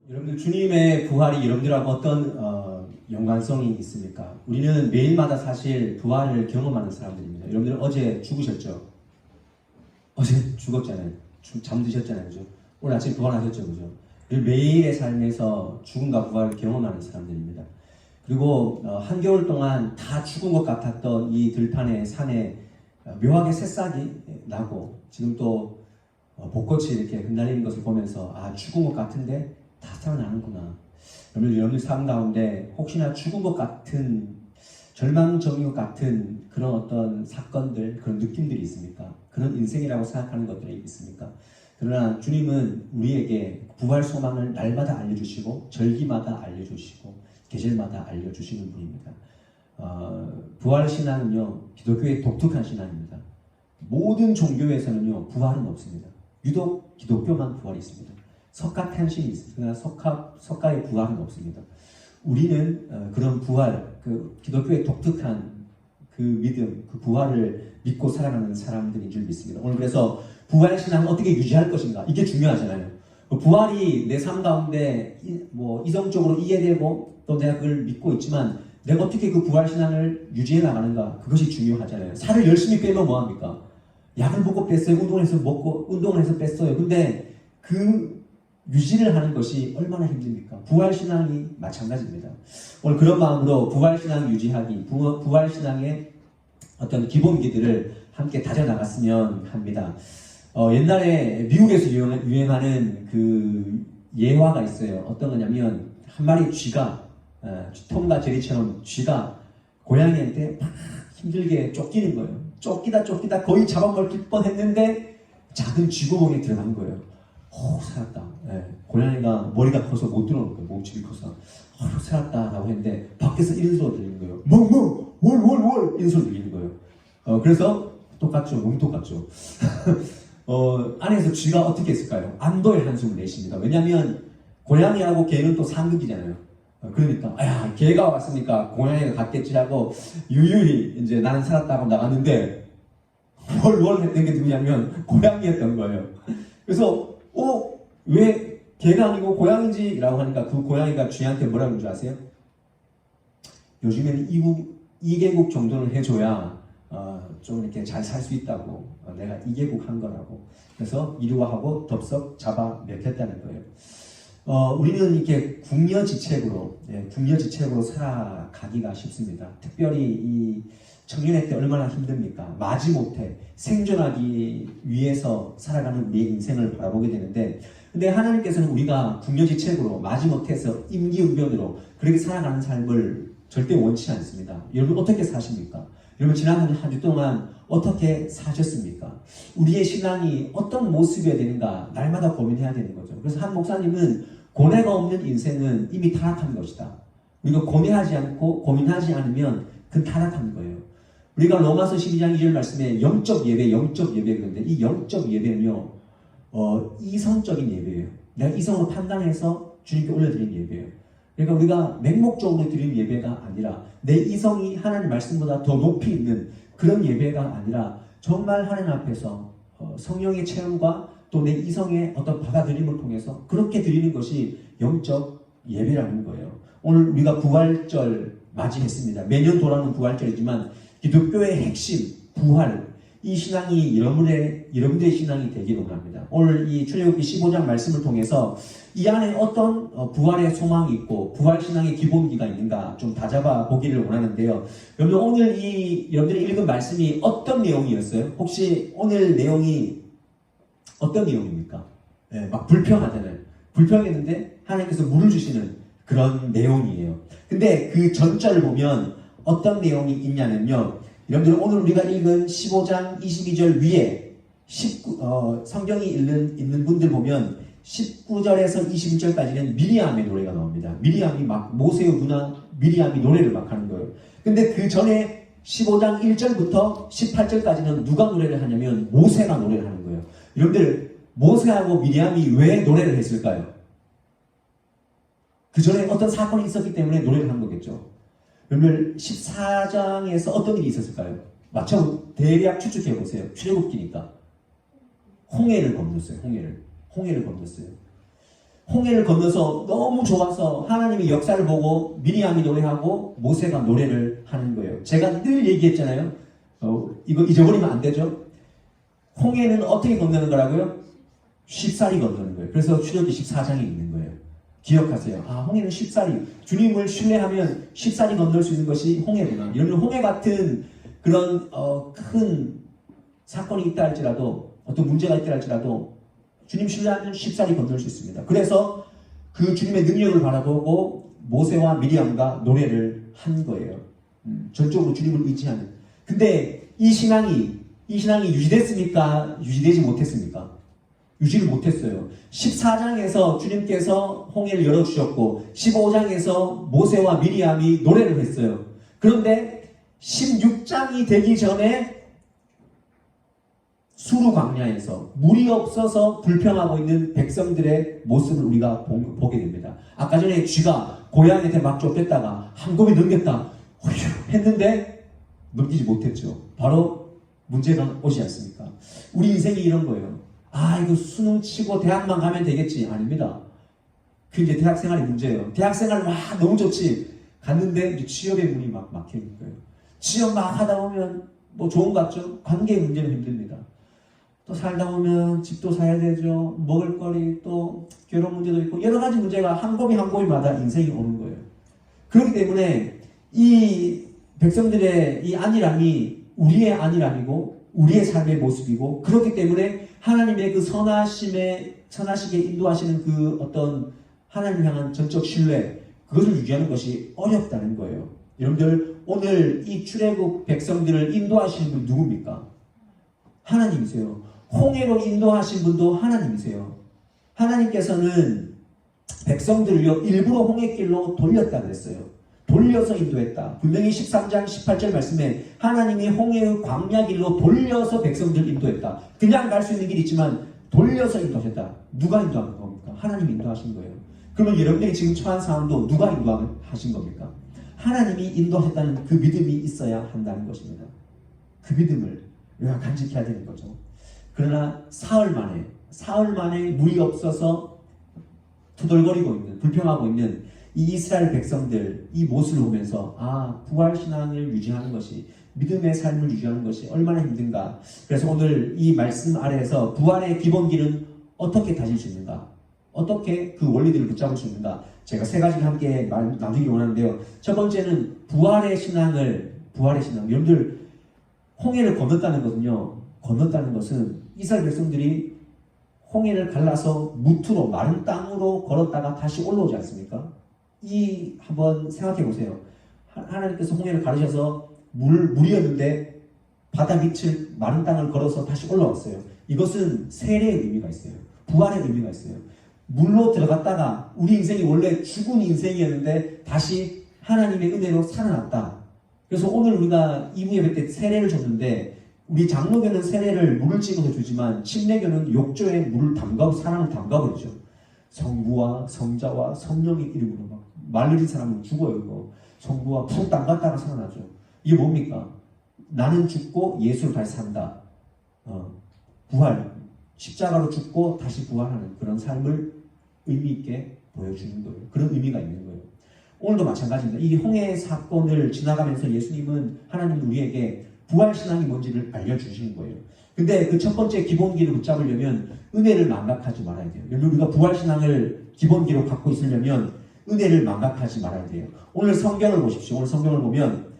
여러분들 주님의 부활이 여러분들하고 어떤 연관성이 있습니까? 우리는 매일마다 사실 부활을 경험하는 사람들입니다. 여러분들 어제 죽으셨죠? 어제 죽었잖아요. 잠드셨잖아요. 그죠? 오늘 아침 부활하셨죠. 그죠? 우리 매일의 삶에서 죽음과 부활을 경험하는 사람들입니다. 그리고 한겨울 동안 다 죽은 것 같았던 이 들판의 산에 묘하게 새싹이 나고 지금 또 벚꽃이 이렇게 흩날리는 것을 보면서 죽은 것 같은데 다 살아나는구나. 여러분들 삶 가운데 혹시나 죽은 것 같은 절망적인 것 같은 그런 어떤 사건들, 그런 느낌들이 있습니까? 그런 인생이라고 생각하는 것들이 있습니까? 그러나 주님은 우리에게 부활 소망을 날마다 알려주시고 절기마다 알려주시고 계절마다 알려주시는 분입니다. 부활 신앙은요, 기독교의 독특한 신앙입니다. 모든 종교에서는요, 부활은 없습니다. 유독 기독교만 부활이 있습니다. 석가탄신이 있습니다. 그러나 석가의 부활은 없습니다. 우리는 그런 부활, 그 기독교의 독특한 그 믿음, 그 부활을 믿고 살아가는 사람들인 줄 믿습니다. 오늘 그래서 부활 신앙을 어떻게 유지할 것인가, 이게 중요하잖아요. 부활이 내 삶 가운데 이성적으로 이해되고 또 내가 그걸 믿고 있지만 내가 어떻게 그 부활 신앙을 유지해 나가는가, 그것이 중요하잖아요. 살을 열심히 빼면 뭐합니까? 약을 먹고 뺐어요. 운동을 해서 뺐어요. 근데 그 유지를 하는 것이 얼마나 힘듭니까? 부활신앙이 마찬가지입니다. 오늘 그런 마음으로 부활신앙 유지하기, 부활신앙의 어떤 기본기들을 함께 다져나갔으면 합니다. 옛날에 미국에서 유행하는 그 예화가 있어요. 어떤 거냐면 한 마리 쥐가, 톰과 제리처럼 쥐가 고양이한테 막 힘들게 쫓기는 거예요. 쫓기다 거의 잡아먹힐 뻔했는데 작은 쥐구멍에 들어간 거예요. 살았다. 고양이가 머리가 커서 못 들어오는 거예요. 몸집이 커서. 살았다 라고 했는데 밖에서 이런 소리 들리는 거예요. 월 이런 소리 들리는 거예요. 그래서 똑같죠. 몸이 똑같죠. 안에서 쥐가 어떻게 했을까요? 안도의 한숨을 내십니다. 왜냐하면 고양이하고 개는 또 상극이잖아요. 그러니까 개가 왔으니까 고양이가 갔겠지라고 유유히 이제 나는 살았다고 나갔는데 월 했던 게 누구냐면 고양이였던 거예요. 그래서 왜 개가 아니고 고양이지? 라고 하니까 그 고양이가 쥐한테 뭐라고 하는 줄 아세요? 요즘에는 2개국 정도는 해줘야 좀 이렇게 잘 살 수 있다고. 내가 2개국 한 거라고. 그래서 이리와 하고 덥석 잡아 먹혔다는 거예요. 우리는 이렇게 궁여지책으로 살아가기가 쉽습니다. 특별히 이 청년의 때 얼마나 힘듭니까? 마지못해 생존하기 위해서 살아가는 우리의 인생을 바라보게 되는데, 근데 하나님께서는 우리가 궁여지책으로 마지못해서 임기응변으로 그렇게 살아가는 삶을 절대 원치 않습니다. 여러분 어떻게 사십니까? 여러분 지난 한 주 동안 어떻게 사셨습니까? 우리의 신앙이 어떤 모습이어야 되는가 날마다 고민해야 되는 거죠. 그래서 한 목사님은 고뇌가 없는 인생은 이미 타락한 것이다. 우리가 고민하지 않으면 그건 타락한 거예요. 우리가 로마서 12장 2절 말씀에 영적 예배 그런데 이 영적 예배는요, 이성적인 예배예요. 내가 이성으로 판단해서 주님께 올려드린 예배예요. 그러니까 우리가 맹목적으로 드리는 예배가 아니라 내 이성이 하나님 말씀보다 더 높이 있는 그런 예배가 아니라 정말 하나님 앞에서 성령의 체험과 또 내 이성의 어떤 받아들임을 통해서 그렇게 드리는 것이 영적 예배라는 거예요. 오늘 우리가 부활절 맞이했습니다. 매년 돌아오는 부활절이지만 기독교의 핵심, 부활, 이 신앙이 여러분들의 신앙이 되기를 원합니다. 오늘 이 출애굽기 15장 말씀을 통해서 이 안에 어떤 부활의 소망이 있고 부활 신앙의 기본기가 있는가 좀 다잡아 보기를 원하는데요. 여러분 오늘 여러분들이 읽은 말씀이 어떤 내용이었어요? 혹시 오늘 내용이 어떤 내용입니까? 막 불평하잖아요. 불평했는데 하나님께서 물을 주시는 그런 내용이에요. 근데 그 전절을 보면 어떤 내용이 있냐면요. 여러분들 오늘 우리가 읽은 15장 22절 위에 성경이 읽는 분들 보면 19절에서 22절까지는 미리암의 노래가 나옵니다. 미리암이 막 모세의 누나 미리암이 노래를 막 하는 거예요. 근데 그 전에 15장 1절부터 18절까지는 누가 노래를 하냐면 모세가 노래를 하는 거예요. 여러분들 모세하고 미리암이 왜 노래를 했을까요? 그 전에 어떤 사건이 있었기 때문에 노래를 한 거겠죠. 여러분들 14장에서 어떤 일이 있었을까요? 대략 추측해 보세요. 출애굽기니까 홍해를 건넜어요. 홍해를 건넜어요. 홍해를 건너서 너무 좋아서 하나님의 역사를 보고 미리암이 노래하고 모세가 노래를 하는 거예요. 제가 늘 얘기했잖아요. 이거 잊어버리면 안 되죠. 홍해는 어떻게 건너는 거라고요? 쉽사리 건너는 거예요. 그래서 출애굽기 14장에 있는 거예요. 기억하세요. 홍해는 쉽사리. 주님을 신뢰하면 쉽사리 건널 수 있는 것이 홍해구나. 여러분, 홍해 같은 그런 큰 사건이 있다 할지라도, 어떤 문제가 있다 할지라도 주님 신뢰하면 쉽사리 건널 수 있습니다. 그래서 그 주님의 능력을 바라보고 모세와 미리암과 노래를 한 거예요. 전적으로 주님을 의지하는. 근데 이 신앙이 유지됐습니까? 유지되지 못했습니까? 유지를 못했어요. 14장에서 주님께서 홍해를 열어주셨고 15장에서 모세와 미리암이 노래를 했어요. 그런데 16장이 되기 전에 수르 광야에서 물이 없어서 불평하고 있는 백성들의 모습을 우리가 보게 됩니다. 아까 전에 쥐가 고양이한테 막 쫓겼다가 한 곱이 넘겼다 했는데 넘기지 못했죠. 바로 문제가 오지 않습니까? 우리 인생이 이런 거예요. 이거 수능 치고 대학만 가면 되겠지. 아닙니다. 그 이제 대학생활이 문제예요. 대학생활 너무 좋지. 갔는데 이제 취업의 문이 막 막히는 거예요. 취업 막 하다 보면 뭐 좋은 것 같죠? 관계의 문제는 힘듭니다. 또 살다 보면 집도 사야 되죠. 먹을거리, 또 결혼 문제도 있고 여러 가지 문제가 한 곱이 한 곱이마다 인생이 오는 거예요. 그렇기 때문에 이 백성들의 이 안일함이 우리의 안일함이고 우리의 삶의 모습이고, 그렇기 때문에 하나님의 그 선하시게 인도하시는 그 어떤 하나님 향한 전적 신뢰, 그것을 유지하는 것이 어렵다는 거예요. 여러분들, 오늘 이 출애굽 백성들을 인도하시는 분 누굽니까? 하나님이세요. 홍해로 인도하신 분도 하나님이세요. 하나님께서는 백성들을요 일부러 홍해길로 돌렸다 그랬어요. 돌려서 인도했다. 분명히 13장 18절 말씀에 하나님이 홍해의 광야길로 돌려서 백성들을 인도했다. 그냥 갈 수 있는 길이 있지만 돌려서 인도하셨다. 누가 인도한 겁니까? 하나님이 인도하신 거예요. 그러면 여러분들이 지금 처한 상황도 누가 인도하신 겁니까? 하나님이 인도하셨다는 그 믿음이 있어야 한다는 것입니다. 그 믿음을 우리가 간직해야 되는 거죠. 그러나 사흘 만에 물이 없어서 투덜거리고 있는, 불평하고 있는 이 이스라엘 백성들, 이 모습을 보면서 부활신앙을 유지하는 것이, 믿음의 삶을 유지하는 것이 얼마나 힘든가. 그래서 오늘 이 말씀 아래에서 부활의 기본기는 어떻게 다질 수 있는가, 어떻게 그 원리들을 붙잡을 수 있는가, 제가 세 가지를 함께 나누기 원하는데요. 첫 번째는 부활의 신앙. 여러분들, 홍해를 건넜다는 것은 이스라엘 백성들이 홍해를 갈라서 무트로, 마른 땅으로 걸었다가 다시 올라오지 않습니까? 한번 생각해 보세요. 하나님께서 홍해를 가르셔서 물이었는데 바다 밑을, 마른 땅을 걸어서 다시 올라왔어요. 이것은 세례의 의미가 있어요. 부활의 의미가 있어요. 물로 들어갔다가 우리 인생이 원래 죽은 인생이었는데 다시 하나님의 은혜로 살아났다. 그래서 오늘 우리가 이부 예배 때 세례를 줬는데, 우리 장로교는 세례를 물을 찍어서 주지만 침례교는 욕조에 사람을 담가버리죠. 성부와 성자와 성령의 이름으로 말 느린 사람은 죽어요. 이거 성부와 푹 담갔다가 살아나죠. 이게 뭡니까? 나는 죽고 예수를 다시 산다. 부활, 십자가로 죽고 다시 부활하는 그런 삶을 의미 있게 보여주는 거예요. 그런 의미가 있는 거예요. 오늘도 마찬가지입니다. 이 홍해 사건을 지나가면서 예수님은, 하나님은 우리에게 부활신앙이 뭔지를 알려주시는 거예요. 근데 그 첫 번째 기본기를 붙잡으려면 은혜를 망각하지 말아야 돼요. 여러분, 우리가 부활신앙을 기본기로 갖고 있으려면 은혜를 망각하지 말아야 돼요. 오늘 성경을 보십시오. 오늘 성경을 보면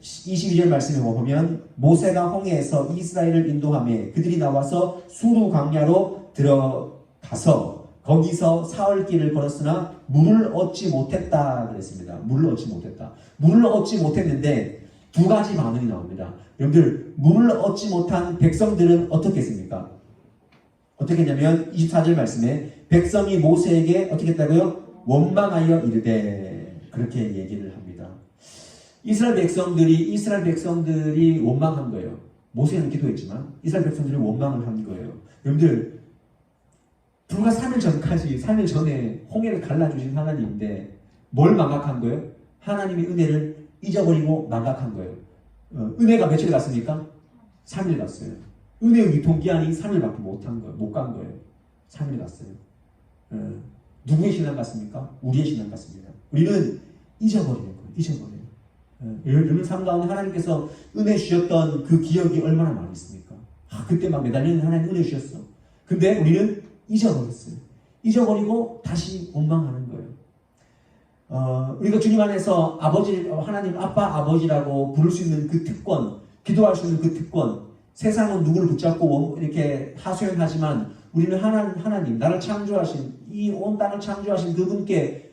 22절 말씀에 보면 모세가 홍해에서 이스라엘을 인도하며 그들이 나와서 수르 광야로 들어가서 거기서 사흘 길을 걸었으나 물을 얻지 못했다 그랬습니다. 물을 얻지 못했다. 물을 얻지 못했는데 두 가지 반응이 나옵니다. 여러분들, 물을 얻지 못한 백성들은 어떻게 했습니까? 어떻게 했냐면 24절 말씀에 백성이 모세에게 어떻게 했다고요? 원망하여 이르되, 그렇게 얘기를 합니다. 이스라엘 백성들이 원망한 거예요. 모세는 기도했지만 이스라엘 백성들이 원망을 한 거예요. 여러분들, 불과 3일 전에 홍해를 갈라주신 하나님인데 뭘 망각한 거예요? 하나님의 은혜를 잊어버리고 망각한 거예요. 은혜가 며칠 갔습니까? 3일 갔어요. 은혜의 유통기한이 3일밖에 못 간 거예요. 3일 갔어요. 누구의 신앙 같습니까? 우리의 신앙 같습니다. 우리는 잊어버리는 거예요. 잊어버려요. 여러분 삶 가운데 하나님께서 은혜 주셨던 그 기억이 얼마나 많이 있습니까? 그때 막 매달리는 하나님 은혜 주셨어. 근데 우리는 잊어버렸어요. 잊어버리고 다시 원망하는 거예요. 우리가 주님 안에서 아버지, 하나님 아빠, 아버지라고 부를 수 있는 그 특권, 기도할 수 있는 그 특권, 세상은 누구를 붙잡고 이렇게 하소연하지만 우리는 하나님, 나를 창조하신, 이 온 땅을 창조하신 그분께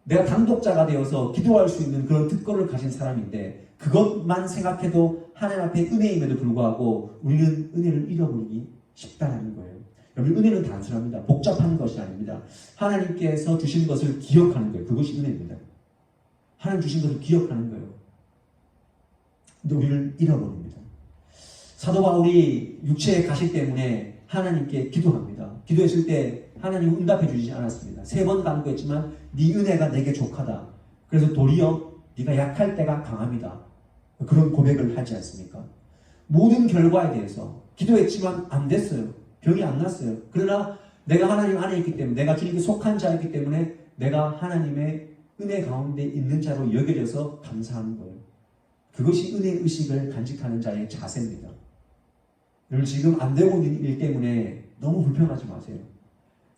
내가 단독자가 되어서 기도할 수 있는 그런 특권을 가진 사람인데 그것만 생각해도 하나님 앞에 은혜임에도 불구하고 우리는 은혜를 잃어버리기 쉽다는 거예요. 여러분, 은혜는 단순합니다. 복잡한 것이 아닙니다. 하나님께서 주신 것을 기억하는 거예요. 그것이 은혜입니다. 하나님 주신 것을 기억하는 거예요. 근데 우리는 잃어버립니다. 사도 바울이 육체의 가시 때문에 하나님께 기도합니다. 기도했을 때 하나님 응답해 주지 않았습니다. 3번 간구했지만 네 은혜가 내게 족하다. 그래서 도리어 네가 약할 때가 강합니다. 그런 고백을 하지 않습니까? 모든 결과에 대해서 기도했지만 안 됐어요. 병이 안 났어요. 그러나 내가 하나님 안에 있기 때문에 내가 주님께 속한 자이기 때문에 내가 하나님의 은혜 가운데 있는 자로 여겨져서 감사하는 거예요. 그것이 은혜 의식을 간직하는 자의 자세입니다. 여러분, 지금 안 되고 있는 일 때문에 너무 불평하지 마세요.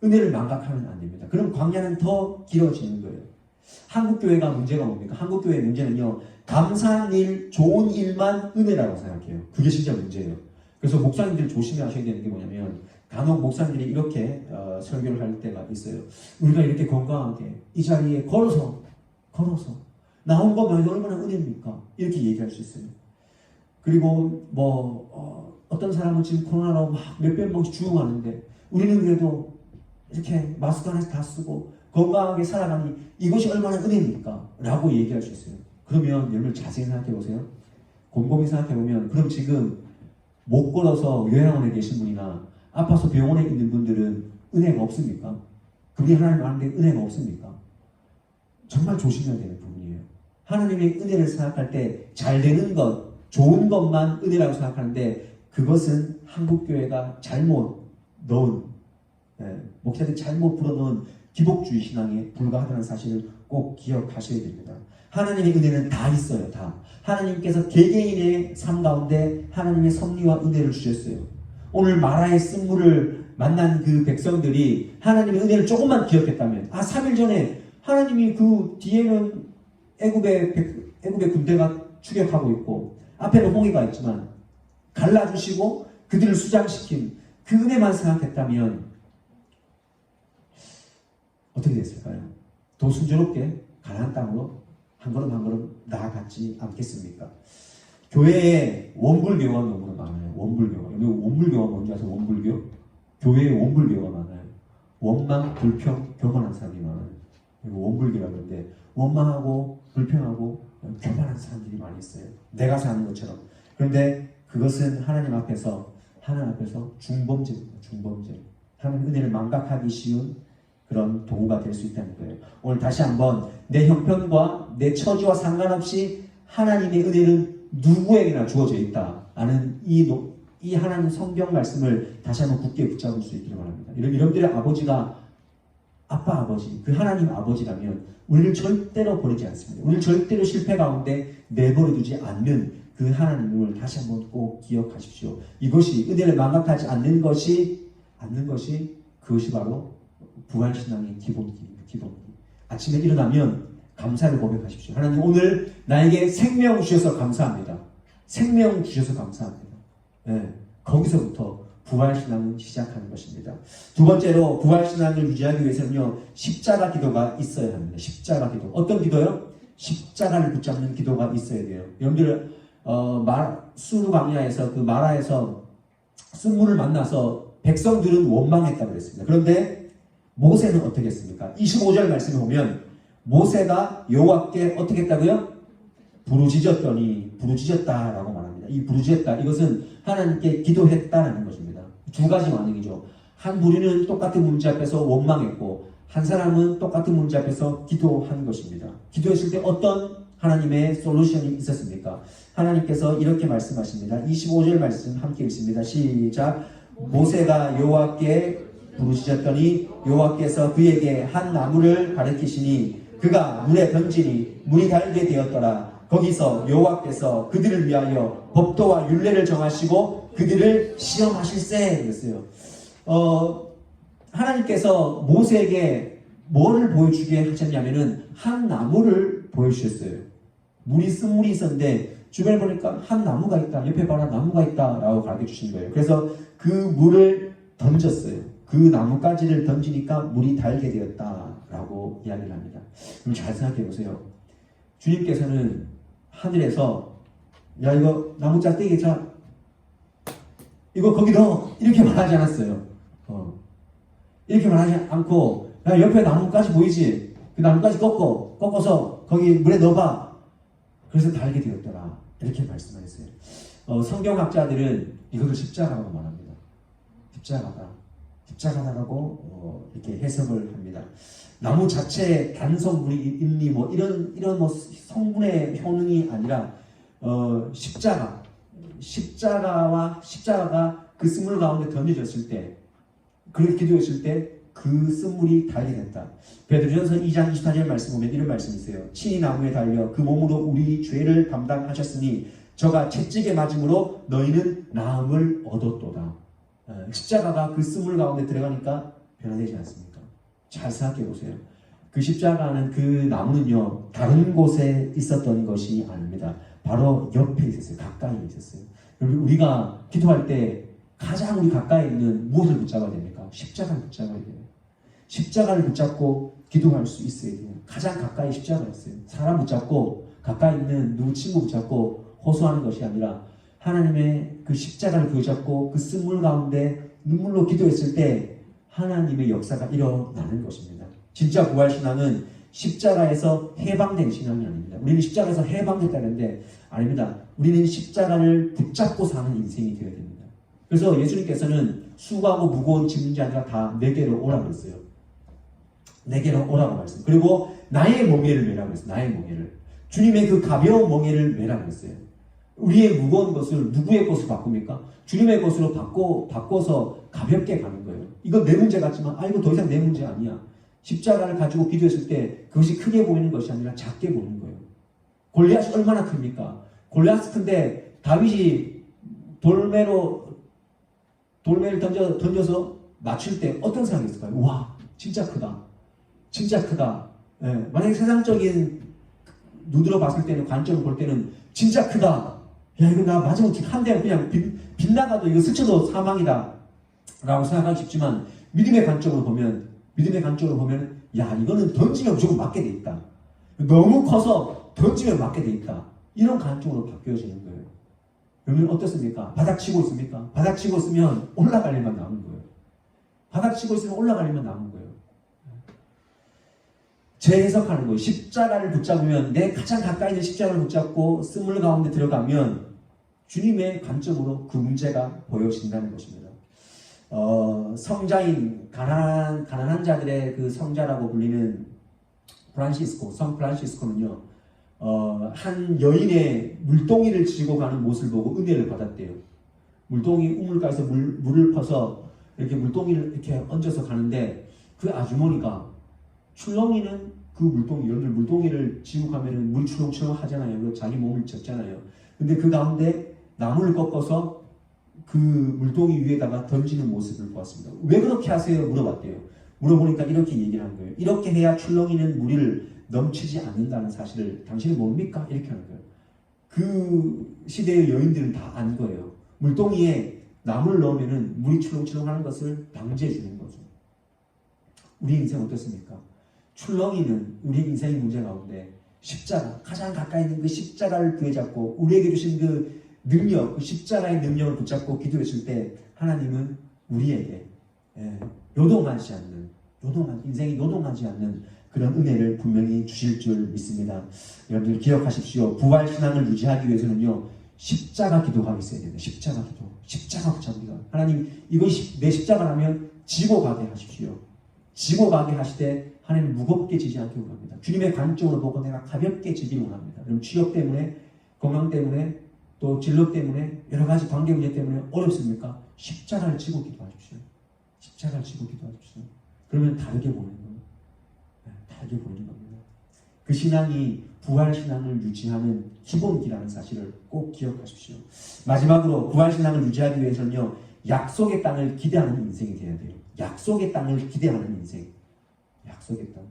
은혜를 망각하면 안 됩니다. 그럼 광야는 더 길어지는 거예요. 한국교회가 문제가 뭡니까? 한국교회의 문제는요, 감사한 일, 좋은 일만 은혜라고 생각해요. 그게 진짜 문제예요. 그래서 목사님들 조심하셔야 되는 게 뭐냐면 간혹 목사님들이 이렇게 설교를 할 때가 있어요. 우리가 이렇게 건강하게 이 자리에 걸어서 나온 거면 얼마나 은혜입니까? 이렇게 얘기할 수 있어요. 그리고 어떤 사람은 지금 코로나로 막 몇백 명씩 죽어가는데 우리는 그래도 이렇게 마스크 하나씩 다 쓰고 건강하게 살아가니 이것이 얼마나 은혜입니까? 라고 얘기할 수 있어요. 그러면 여러분 자세히 생각해 보세요. 곰곰이 생각해 보면 그럼 지금 못 걸어서 요양원에 계신 분이나 아파서 병원에 있는 분들은 은혜가 없습니까? 그분이 하나님 아는데 은혜가 없습니까? 정말 조심해야 되는 부분이에요. 하나님의 은혜를 생각할 때 잘 되는 것, 좋은 것만 은혜라고 생각하는데 그것은 한국교회가 잘못 넣은, 목사들이 잘못 불어넣은 기복주의 신앙에 불과하다는 사실을 꼭 기억하셔야 됩니다. 하나님의 은혜는 다 있어요. 다. 하나님께서 개개인의 삶 가운데 하나님의 섭리와 은혜를 주셨어요. 오늘 마라의 쓴물을 만난 그 백성들이 하나님의 은혜를 조금만 기억했다면 3일 전에 하나님이 그 뒤에는 애굽의 군대가 추격하고 있고 앞에는 홍해가 있지만 갈라주시고 그들을 수장시킨 그 은혜만 생각했다면 어떻게 됐을까요? 더 순조롭게 가나안 땅으로 한 걸음 한 걸음 나아갔지 않겠습니까? 교회에 원불교가 너무 많아요. 원불교가. 원불교가 뭔지 아세요? 원불교? 교회에 원불교가 많아요. 원망, 불평, 교만한 사람이 많아요. 그리고 원불교라고 하는데 원망하고 불평하고 교만한 사람들이 많이 있어요. 내가 사는 것처럼. 그런데 그것은 하나님 앞에서 중범죄입니다. 중범죄. 하나님 은혜를 망각하기 쉬운 그런 도구가 될 수 있다는 거예요. 오늘 다시 한번 내 형편과 내 처지와 상관없이 하나님의 은혜는 누구에게나 주어져 있다라는 이 하나님 성경 말씀을 다시 한번 굳게 붙잡을 수 있기를 바랍니다. 여러분들의 아버지가 아빠 아버지, 그 하나님 아버지라면 우리를 절대로 버리지 않습니다. 우리를 절대로 실패 가운데 내버려두지 않는 그 하나님을 다시 한번 꼭 기억하십시오. 이것이 은혜를 망각하지 않는 것이 그것이 바로 부활신앙의 기본기입니다. 기본기. 아침에 일어나면 감사를 고백하십시오. 하나님 오늘 나에게 생명 주셔서 감사합니다. 생명 주셔서 감사합니다. 거기서부터 부활신앙은 시작하는 것입니다. 두 번째로 부활신앙을 유지하기 위해서는요, 십자가 기도가 있어야 합니다. 십자가 기도. 어떤 기도요? 십자가를 붙잡는 기도가 있어야 돼요. 여러분들 수르 광야에서 그 마라에서 쓴물을 만나서 백성들은 원망했다고 그랬습니다. 그런데 모세는 어떻게 했습니까? 25절 말씀을 보면 모세가 여호와께 어떻게 했다고요? 부르짖었다라고 말합니다. 이 부르짖었다, 이것은 하나님께 기도했다라는 것입니다. 두 가지 반응이죠. 한 무리는 똑같은 문제 앞에서 원망했고 한 사람은 똑같은 문제 앞에서 기도한 것입니다. 기도했을 때 어떤 하나님의 솔루션이 있었습니까? 하나님께서 이렇게 말씀하십니다. 25절 말씀 함께 읽습니다. 시작. 모세가 여호와께 부르짖었더니 여호와께서 그에게 한 나무를 가리키시니 그가 물에 던지니 물이 달게 되었더라. 거기서 여호와께서 그들을 위하여 법도와 율례를 정하시고 그들을 시험하실세 그랬어요. 하나님께서 모세에게 뭐를 보여주게 하셨냐면은 한 나무를 보여주셨어요. 쓴물이 있었는데 주변에 보니까 한 나무가 있다. 옆에 봐라 나무가 있다. 라고 가르쳐 주신 거예요. 그래서 그 물을 던졌어요. 그 나뭇가지를 던지니까 물이 달게 되었다. 라고 이야기를 합니다. 그럼 잘 생각해 보세요. 주님께서는 하늘에서 야 이거 나무 짝대기 자 이거 거기 넣어 이렇게 말하지 않았어요. 이렇게 말하지 않고 야 옆에 나뭇가지 보이지? 그 나뭇가지 꺾어서 거기 물에 넣어봐. 그래서 달게 되었더라. 이렇게 말씀하셨어요. 성경학자들은 이것을 십자가라고 말합니다. 십자가다라고 이렇게 해석을 합니다. 나무 자체에 단성분이 있니 뭐 이런 뭐 성분의 효능이 아니라 십자가가 그 쓴물 가운데 던져졌을 때 그렇게 기도했을 때 그 쓴물이 달게 됐다. 베드로전서 2장 24절 말씀 보면 이런 말씀이 있어요. 친히 나무에 달려 그 몸으로 우리 죄를 담당하셨으니 저가 채찍에 맞음으로 너희는 나음을 얻었도다. 십자가가 그 쓴물 가운데 들어가니까 변화되지 않습니까? 잘 생각해 보세요. 그 십자가는 그 나무는요 다른 곳에 있었던 것이 아닙니다. 바로 옆에 있었어요. 가까이 있었어요. 여러분 우리가 기도할 때 가장 우리 가까이 있는 무엇을 붙잡아야 됩니까? 십자가를 붙잡아야 돼요. 십자가를 붙잡고 기도할 수 있어야 돼요. 가장 가까이 십자가가 있어요. 사람 붙잡고 가까이 있는 누구 친구 붙잡고 호소하는 것이 아니라 하나님의 그 십자가를 붙잡고 그 쓴물 가운데 눈물로 기도했을 때 하나님의 역사가 일어나는 것입니다. 진짜 부활신앙은 십자가에서 해방된 신앙이 아닙니다. 우리는 십자가에서 해방됐다는데 아닙니다. 우리는 십자가를 붙잡고 사는 인생이 되어야 됩니다. 그래서 예수님께서는 수고하고 무거운 짐진 아니라 다 내게로 오라고 그랬어요. 내게로 오라고 말했어요. 그리고 나의 멍에를 메라고 했어요. 나의 멍에를. 주님의 그 가벼운 멍에를 메라고 했어요. 우리의 무거운 것을 누구의 것으로 바꿉니까? 주님의 것으로 바꿔서 가볍게 가는 거예요. 이건 내 문제 같지만 이거 더 이상 내 문제 아니야. 십자가를 가지고 기도했을 때 그것이 크게 보이는 것이 아니라 작게 보이는 거예요. 골리앗이 얼마나 큽니까? 골리앗이 큰데 다윗이 돌매를 던져서 맞출 때 어떤 생각이 있을까요? 와 진짜 크다. 진짜 크다. 예, 만약에 세상적인 눈으로 봤을 때는 관점을 볼 때는 진짜 크다. 야 이거 나 맞으면 한 대 그냥 빗나가도 이거 스쳐도 사망이다 라고 생각하기 쉽지만 믿음의 관점으로 보면 야 이거는 던지면 무조건 맞게 돼 있다. 너무 커서 던지면 맞게 돼 있다. 이런 관점으로 바뀌어지는 거예요. 여러분 어떻습니까? 바닥치고 있습니까? 바닥치고 있으면 올라갈 일만 남은 거예요. 바닥치고 있으면 올라갈 일만 남은 거예요. 재해석하는 거예요. 십자가를 붙잡으면 내 가장 가까이 있는 십자가를 붙잡고 쓴물 가운데 들어가면 주님의 관점으로 그 문제가 보여진다는 것입니다. 성자인 가난한 자들의 그 성자라고 불리는 성 프란시스코는요. 한 여인의 물동이를 지고 가는 모습을 보고 은혜를 받았대요. 물동이 우물가에서 물을 퍼서 이렇게 물동이를 이렇게 얹어서 가는데 그 아주머니가 출렁이는 그 물동이, 여러분들 물동이를 지고 가면은 물이 출렁출렁 하잖아요. 그리고 자기 몸을 젖잖아요. 근데 그 가운데 나무를 꺾어서 그 물동이 위에다가 던지는 모습을 보았습니다. 왜 그렇게 하세요? 물어봤대요. 물어보니까 이렇게 얘기를 한 거예요. 이렇게 해야 출렁이는 물을 넘치지 않는다는 사실을 당신은 뭡니까? 이렇게 하는 거예요. 그 시대의 여인들은 다 안 거예요. 물동이에 나무를 넣으면은 물이 출렁출렁 하는 것을 방지해 주는 거죠. 우리 인생 어떻습니까? 출렁이는 우리 인생의 문제 가운데 십자가, 가장 가까이 있는 그 십자가를 부여잡고 우리에게 주신 그 능력, 그 십자가의 능력을 붙잡고 기도했을 때 하나님은 우리에게 인생이 요동하지 않는 그런 은혜를 분명히 주실 줄 믿습니다. 여러분들 기억하십시오. 부활신앙을 유지하기 위해서는요. 십자가 기도가 있어야 됩니다. 십자가 기도. 십자가 붙잡기가. 하나님 이것이 내 십자가라면 지고 가게 하십시오. 지고 가게 하시되 하나님 무겁게 지지 않게 원합니다. 주님의 관점으로 보고 내가 가볍게 지기를 원합니다. 여러분 취업 때문에, 건강 때문에, 또 진로 때문에, 여러 가지 관계 문제 때문에 어렵습니까? 십자가를 지고 기도하십시오. 십자가를 지고 기도하십시오. 그러면 다르게 보이는 거예요. 다르게 보이는 겁니다. 그 신앙이 부활 신앙을 유지하는 기본기라는 사실을 꼭 기억하십시오. 마지막으로 부활 신앙을 유지하기 위해서는요, 약속의 땅을 기대하는 인생이 되어야 돼요. 약속의 땅을 기대하는 인생. 약속의 땅.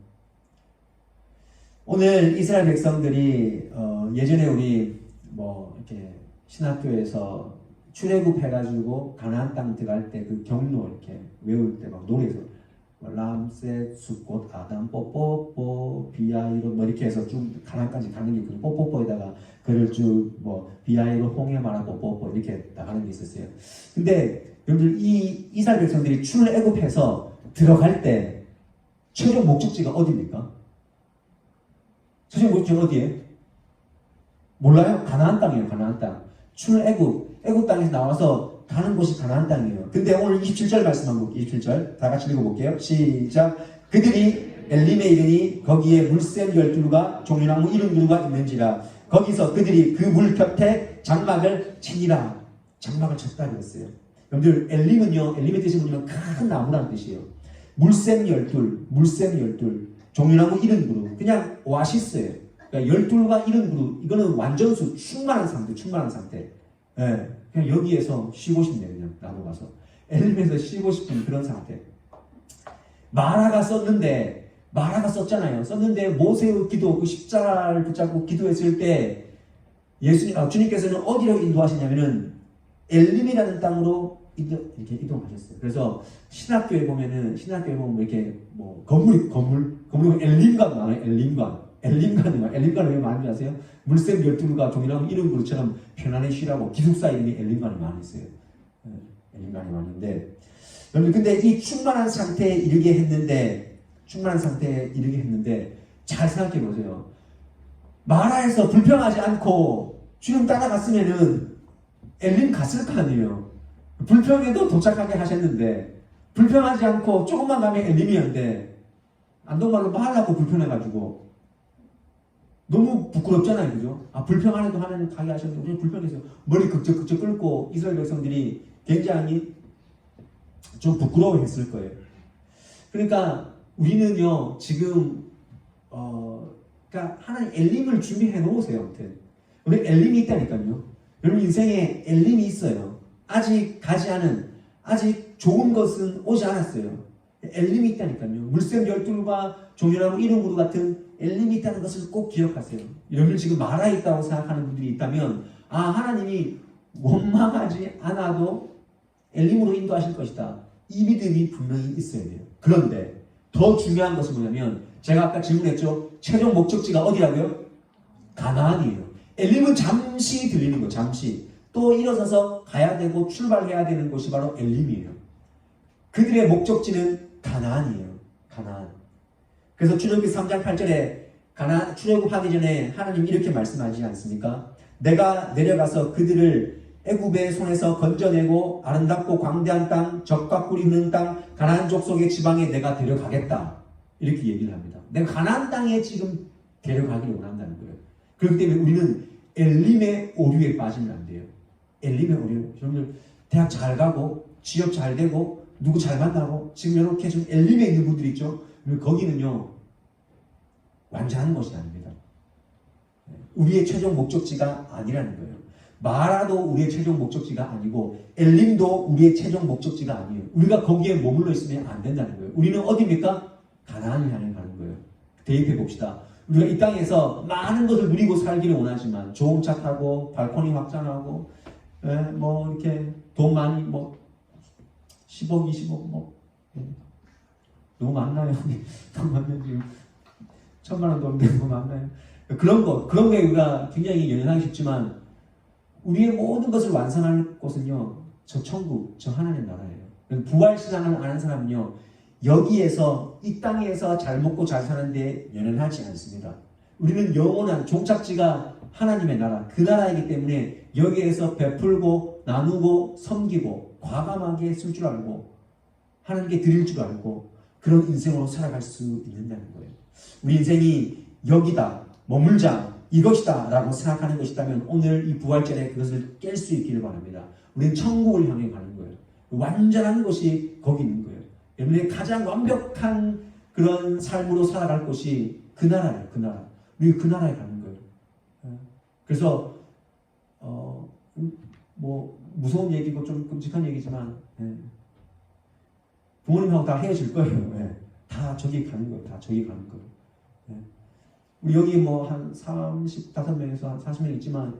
오늘 이스라엘 백성들이 예전에 우리 이렇게 신학교에서 출애굽 해가지고 가나안 땅 들어갈 때 그 경로 이렇게 외울 때 막 노래에서 람셋, 수꽃, 아담, 뽀뽀뽀, 비아이로 이렇게 해서 쭉 가나안까지 가는 게 있거든요. 뽀뽀뽀에다가 그를 쭉 비아이로 홍해 마라 뽀뽀뽀 이렇게 나가는 게 있었어요. 근데 여러분들 이 이스라엘 백성들이 출애굽해서 들어갈 때 최종 목적지가 어디입니까? 최종 목적지가 어디에? 몰라요? 가나안 땅이에요. 가나안 땅. 애굽 땅에서 나와서 가는 곳이 가나안 땅이에요. 근데 오늘 27절 말씀 한번 볼게요. 27절 다 같이 읽어볼게요. 시작. 그들이 엘림에 이르니 거기에 물샘 12가 종려나무 70그루가 있는지라. 거기서 그들이 그 물 곁에 장막을 치니라. 장막을 쳤다 그랬어요. 여러분들 엘림은요, 엘림의 뜻이 뭐냐면 큰 나무라는 뜻이에요. 물샘 12, 종려나무 70그루. 그냥 오아시스예요. 그러니까 12가 70그루. 이거는 완전수, 충만한 상태. 예, 그냥 여기에서 쉬고 싶네요. 그냥 나무 가서 엘림에서 쉬고 싶은 그런 상태. 마라가 썼잖아요. 썼는데 모세의 기도, 그 십자가를 붙잡고 기도했을 때 주님께서는 어디로 인도하시냐면은 엘림이라는 땅으로 이렇게 이동하셨어요. 그래서 신학교에 보면 이렇게 건물 엘림관 많아요. 엘림관이 왜 많은지 아세요? 물샘 12가 종이라고 이런 그릇처럼 편안히 쉬라고 기숙사 이름이 엘림관이 많이 있어요. 엘림관이 많은데 여러분, 근데 이 충만한 상태에 이르게 했는데 잘 생각해 보세요. 마라에서 불평하지 않고 주님 따라갔으면은 엘림 갔을 거 아니에요. 불평에도 도착하게 하셨는데 불평하지 않고 조금만 가면 엘림이었는데 안동말로 뭐 하려고 불평해가지고 너무 부끄럽잖아요. 그죠? 불평 안 해도 하나님 가게 하셨는데 우리 불평해서 머리 극적 끓고 이스라엘 백성들이 굉장히 좀 부끄러워했을 거예요. 그러니까 우리는요 지금 그러니까 하나님 엘림을 준비해 놓으세요. 아무튼 우리 엘림이 있다니까요. 여러분 인생에 엘림이 있어요. 아직 좋은 것은 오지 않았어요. 엘림이 있다니까요. 물샘 12과 종려나무 70그루 같은 엘림이 있다는 것을 꼭 기억하세요. 여러분 지금 마라에 있다고 생각하는 분들이 있다면 하나님이 원망하지 않아도 엘림으로 인도하실 것이다. 이 믿음이 분명히 있어야 돼요. 그런데 더 중요한 것은 뭐냐면 제가 아까 질문했죠. 최종 목적지가 어디라고요? 가나안이에요. 엘림은 잠시 들리는 거, 잠시. 또 일어서서 가야 되고 출발해야 되는 곳이 바로 엘림이에요. 그들의 목적지는 가나안이에요. 가나안. 그래서 출애굽기 3장 8절에 출애굽하기 전에 하나님 이렇게 말씀하지 않습니까? 내가 내려가서 그들을 애굽의 손에서 건져내고 아름답고 광대한 땅, 젖과 꿀이 흐르는 땅, 가나안 족속의 지방에 내가 데려가겠다. 이렇게 얘기를 합니다. 내가 가나안 땅에 지금 데려가기를 원한다는 거예요. 그렇기 때문에 우리는 엘림의 오류에 빠지면 안 돼요. 엘림의 오류. 여러분들 대학 잘 가고 취업 잘 되고 누구 잘 만나고 지금 이렇게 좀 엘림에 있는 분들이 있죠. 거기는요 완전한 것이 아닙니다. 우리의 최종 목적지가 아니라는 거예요. 마라도 우리의 최종 목적지가 아니고 엘림도 우리의 최종 목적지가 아니에요. 우리가 거기에 머물러 있으면 안 된다는 거예요. 우리는 어디입니까? 가나안을 향해 가는 거예요. 대입해 봅시다. 우리가 이 땅에서 많은 것을 누리고 살기를 원하지만 좋은 차 타고 발코니 확장하고 이렇게 돈 많이 10억, 20억 너무 많나요? 돈 많나요? 지금 1,000만 원 돈 너무 많나요? 그런 거에 우리가 굉장히 연연하기 쉽지만 우리의 모든 것을 완성할 곳은요 저 천국, 저 하나님 나라예요. 부활신앙을 아는 사람은요 여기에서 이 땅에서 잘 먹고 잘 사는데 연연하지 않습니다. 우리는 영원한 종착지가 하나님의 나라, 그 나라이기 때문에 여기에서 베풀고 나누고 섬기고 과감하게 쓸 줄 알고 하나님께 드릴 줄 알고 그런 인생으로 살아갈 수 있는다는 거예요. 우리 인생이 여기다, 머물자, 이것이다 라고 생각하는 것이다면 오늘 이 부활절에 그것을 깰 수 있기를 바랍니다. 우리는 천국을 향해 가는 거예요. 완전한 것이 거기 있는 거예요. 여러분의 가장 완벽한 그런 삶으로 살아갈 곳이 그 나라예요. 그 나라. 우리 그 나라에 가는 거예요. 그래서 뭐 무서운 얘기고 좀 끔찍한 얘기지만 부모님하고 다 헤어질 거예요. 다 저기 가는 거예요. 다 저기 가는 거예요. 우리 여기 뭐 한 35명에서 한 40명 있지만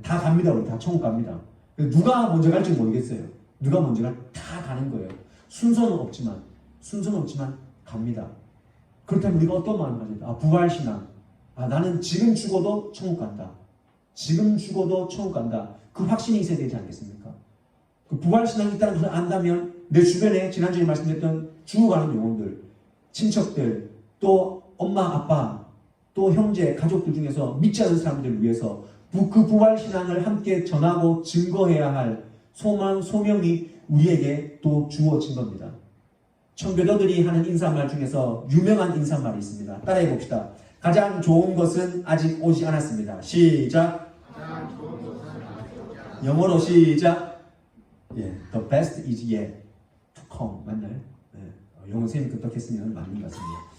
다 갑니다. 우리 다 천국 갑니다. 누가 먼저 갈지 모르겠어요. 누가 먼저 다 가는 거예요. 순서는 없지만 갑니다. 그렇다면 우리가 어떤 마음을 가져야 돼? 부활신앙. 나는 지금 죽어도 천국 간다. 지금 죽어도 천국 간다. 그 확신이 있어야 되지 않겠습니까? 그 부활신앙이 있다는 것을 안다면 내 주변에 지난주에 말씀드렸던 죽어가는 영혼들, 친척들, 또 엄마, 아빠, 또 형제, 가족들 중에서 믿지 않는 사람들을 위해서 그 부활신앙을 함께 전하고 증거해야 할 소망, 소명이 우리에게 또 주어진 겁니다. 청교도들이 하는 인사말 중에서 유명한 인사말이 있습니다. 따라해 봅시다. 가장 좋은 것은 아직 오지 않았습니다. 시작. 영어로 시작. The best is yet to come. 맞나요? 영어 선생님이 그렇겠으면 맞는 것 같습니다.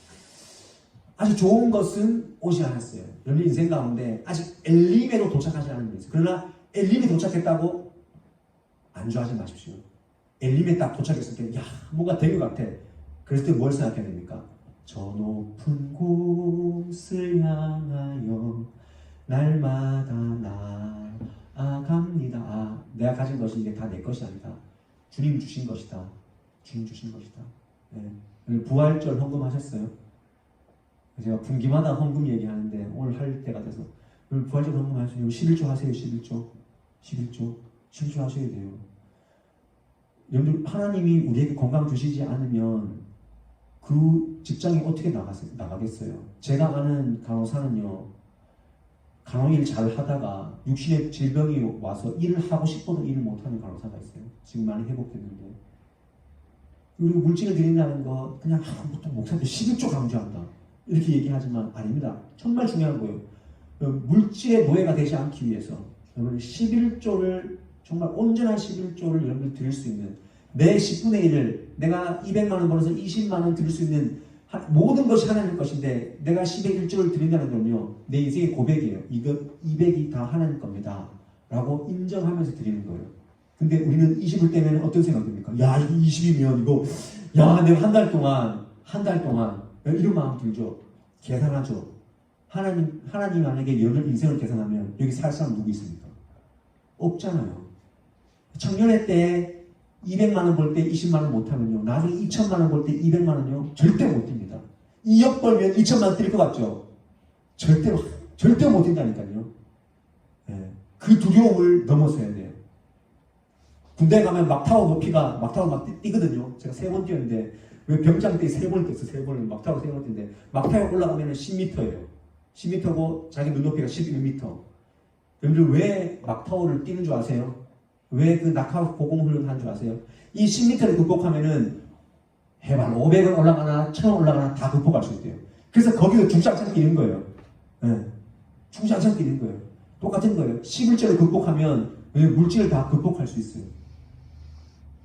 아주 좋은 것은 오지 않았어요. 여러분 인생 가운데 아직 엘림에도 도착하지 않은 분이 있어요. 그러나 엘림에 도착했다고 안주하지 마십시오. 엘림에 딱 도착했을 때 뭔가 된 것 같아. 그랬을 때 뭘 생각해야 됩니까? 저 높은 곳을 향하여 날마다 나아갑니다. 내가 가진 것이 이게 다 내 것이 아니다. 주님 주신 것이다. 주님 주신 것이다. 부활절 헌금하셨어요? 제가 분기마다 헌금 얘기하는데 오늘 할 때가 돼서 부활절 헌금하세요. 11조 하세요. 11조 하셔야 돼요. 여러분들 하나님이 우리에게 건강 주시지 않으면 그 직장이 어떻게 나가겠어요? 제가 아는 간호사는요, 간호일 잘 하다가 육신의 질병이 와서 일을 하고 싶어도 일을 못하는 간호사가 있어요. 지금 많이 회복됐는데. 그리고 물질을 드린다는 거 그냥 보통 목사들 11조 강조한다 이렇게 얘기하지만 아닙니다. 정말 중요한 거예요. 물질의 노예가 되지 않기 위해서 여러분 11조를 정말 온전한 11조를 여러분들 드릴 수 있는 내 10분의 1을 내가 200만 원 벌어서 20만 원 드릴 수 있는 모든 것이 하나님 것인데 내가 10의 1조를 드린다는 건요 내 인생의 고백이에요. 이거 200이 다 하나님 겁니다 라고 인정하면서 드리는 거예요. 근데 우리는 20을 떼면 어떤 생각입니까? 이거 20이면 이거 내가 한 달 동안 이런 마음 들죠. 계산하죠. 하나님 만약에 여러분 인생을 계산하면 여기 살 사람 누구 있습니까? 없잖아요. 청년회 때 200만 원 벌 때 20만 원 못하면요. 나중에 2천만 원 벌 때 200만 원요. 절대 못 듭니다. 2억 벌면 2천만 원 뛸 것 같죠? 절대 못 뛴다니까요. 그 두려움을 넘어서야 돼요. 군대 가면 막타워 높이가 막타워 막 뛰거든요. 제가 3번 뛰었는데 왜 병장 때 3번 뛰었어? 3번을 막타워 3번 뛰는데 막타워 올라가면 10m예요. 10m고 자기 눈높이가 11m. 여러분들 왜 막타워를 뛰는 줄 아세요? 왜 그 낙하 고공 훈련을 하는 줄 아세요? 이 10m를 극복하면은 해발 500원 올라가나 1000원 올라가나 다 극복할 수 있대요. 그래서 거기서 중장창 뛰는 거예요. 중장창 뛰는 거예요. 똑같은 거예요. 11조를 극복하면 물질을 다 극복할 수 있어요.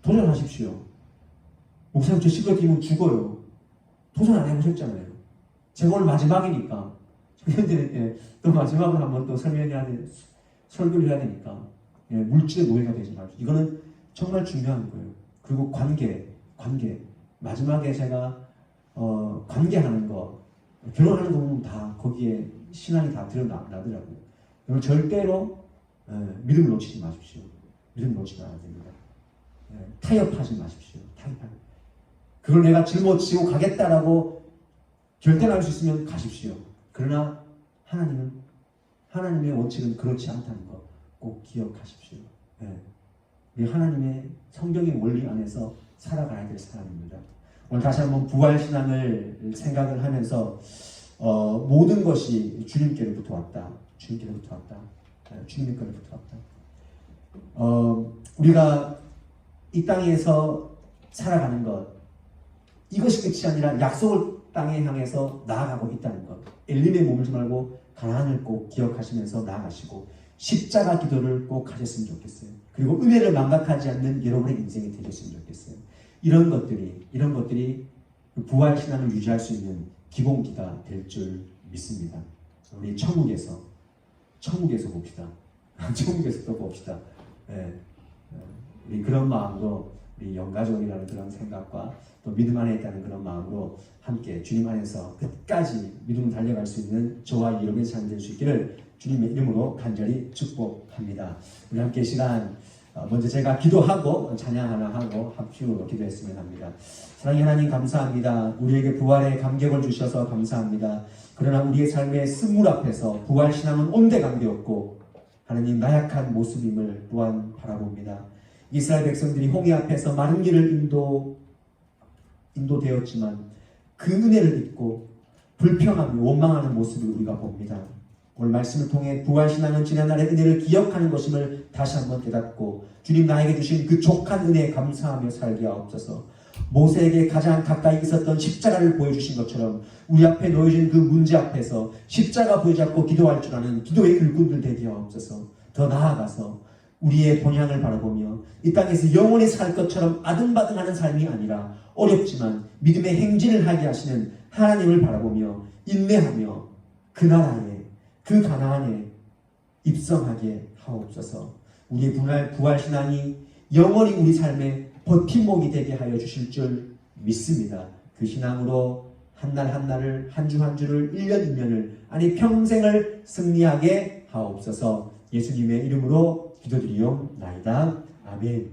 도전하십시오. 목사님 저 11조 뛰면 죽어요. 도전 안 해보셨잖아요. 제가 오늘 마지막이니까 저희들에게 또 마지막으로 한번 또 설교를 해야 되니까 물질의 노예가 되지 마십시오. 이거는 정말 중요한 거예요. 그리고 관계 마지막에 제가 관계하는 거 결혼하는 거 보면 다 거기에 신앙이 다 드러나더라고요. 여러분 절대로 믿음을 놓치지 마십시오. 믿음 놓치면 안 됩니다. 타협하지 마십시오. 그걸 내가 짊어지고 가겠다라고 결단할 수 있으면 가십시오. 그러나 하나님의 원칙은 그렇지 않다는 거 꼭 기억하십시오. 우리 하나님의 성경의 원리 안에서 살아가야 될 사람입니다. 오늘 다시 한번 부활신앙을 생각을 하면서 모든 것이 주님께로부터 왔다. 주님께로부터 왔다. 우리가 이 땅에서 살아가는 것 이것이 끝이 아니라 약속을 땅에 향해서 나아가고 있다는 것. 엘림에 머물지 말고 가나안을 꼭 기억하시면서 나아가시고 십자가 기도를 꼭 하셨으면 좋겠어요. 그리고 은혜를 망각하지 않는 여러분의 인생이 되셨으면 좋겠어요. 이런 것들이 부활 신앙을 유지할 수 있는 기본기가 될 줄 믿습니다. 우리 천국에서 봅시다. 천국에서 또 봅시다. 네. 우리 그런 마음으로 우리 영가족이라는 그런 생각과 또 믿음 안에 있다는 그런 마음으로 함께 주님 안에서 끝까지 믿음을 달려갈 수 있는 저와 여러분의 삶이 될 수 있기를 주님의 이름으로 간절히 축복합니다. 우리 함께 시간 먼저 제가 기도하고 찬양 하나 하고 합심으로 기도했으면 합니다. 사랑의 하나님 감사합니다. 우리에게 부활의 감격을 주셔서 감사합니다. 그러나 우리의 삶의 쓴물 앞에서 부활 신앙은 온데간데없고 하나님 나약한 모습임을 또한 바라봅니다. 이스라엘 백성들이 홍해 앞에서 마른 길을 인도되었지만 그 은혜를 잊고 불평하며 원망하는 모습을 우리가 봅니다. 오늘 말씀을 통해 부활신앙은 지난날의 은혜를 기억하는 것임을 다시 한번 깨닫고 주님 나에게 주신 그 족한 은혜에 감사하며 살게 하옵소서. 모세에게 가장 가까이 있었던 십자가를 보여주신 것처럼 우리 앞에 놓여진 그 문제 앞에서 십자가 보여잡고 기도할 줄 아는 기도의 일꾼들 되게 하옵소서. 더 나아가서 우리의 본향을 바라보며 이 땅에서 영원히 살 것처럼 아등바등하는 삶이 아니라 어렵지만 믿음의 행진을 하게 하시는 하나님을 바라보며 인내하며 그 나라에 그 가나안에 입성하게 하옵소서. 우리의 부활 신앙이 영원히 우리 삶의 버팀목이 되게 하여 주실 줄 믿습니다. 그 신앙으로 한 날 한 날을 한 주 한 주를 1년 1년을 아니 평생을 승리하게 하옵소서. 예수님의 이름으로 기도드리옵나이다. 아멘.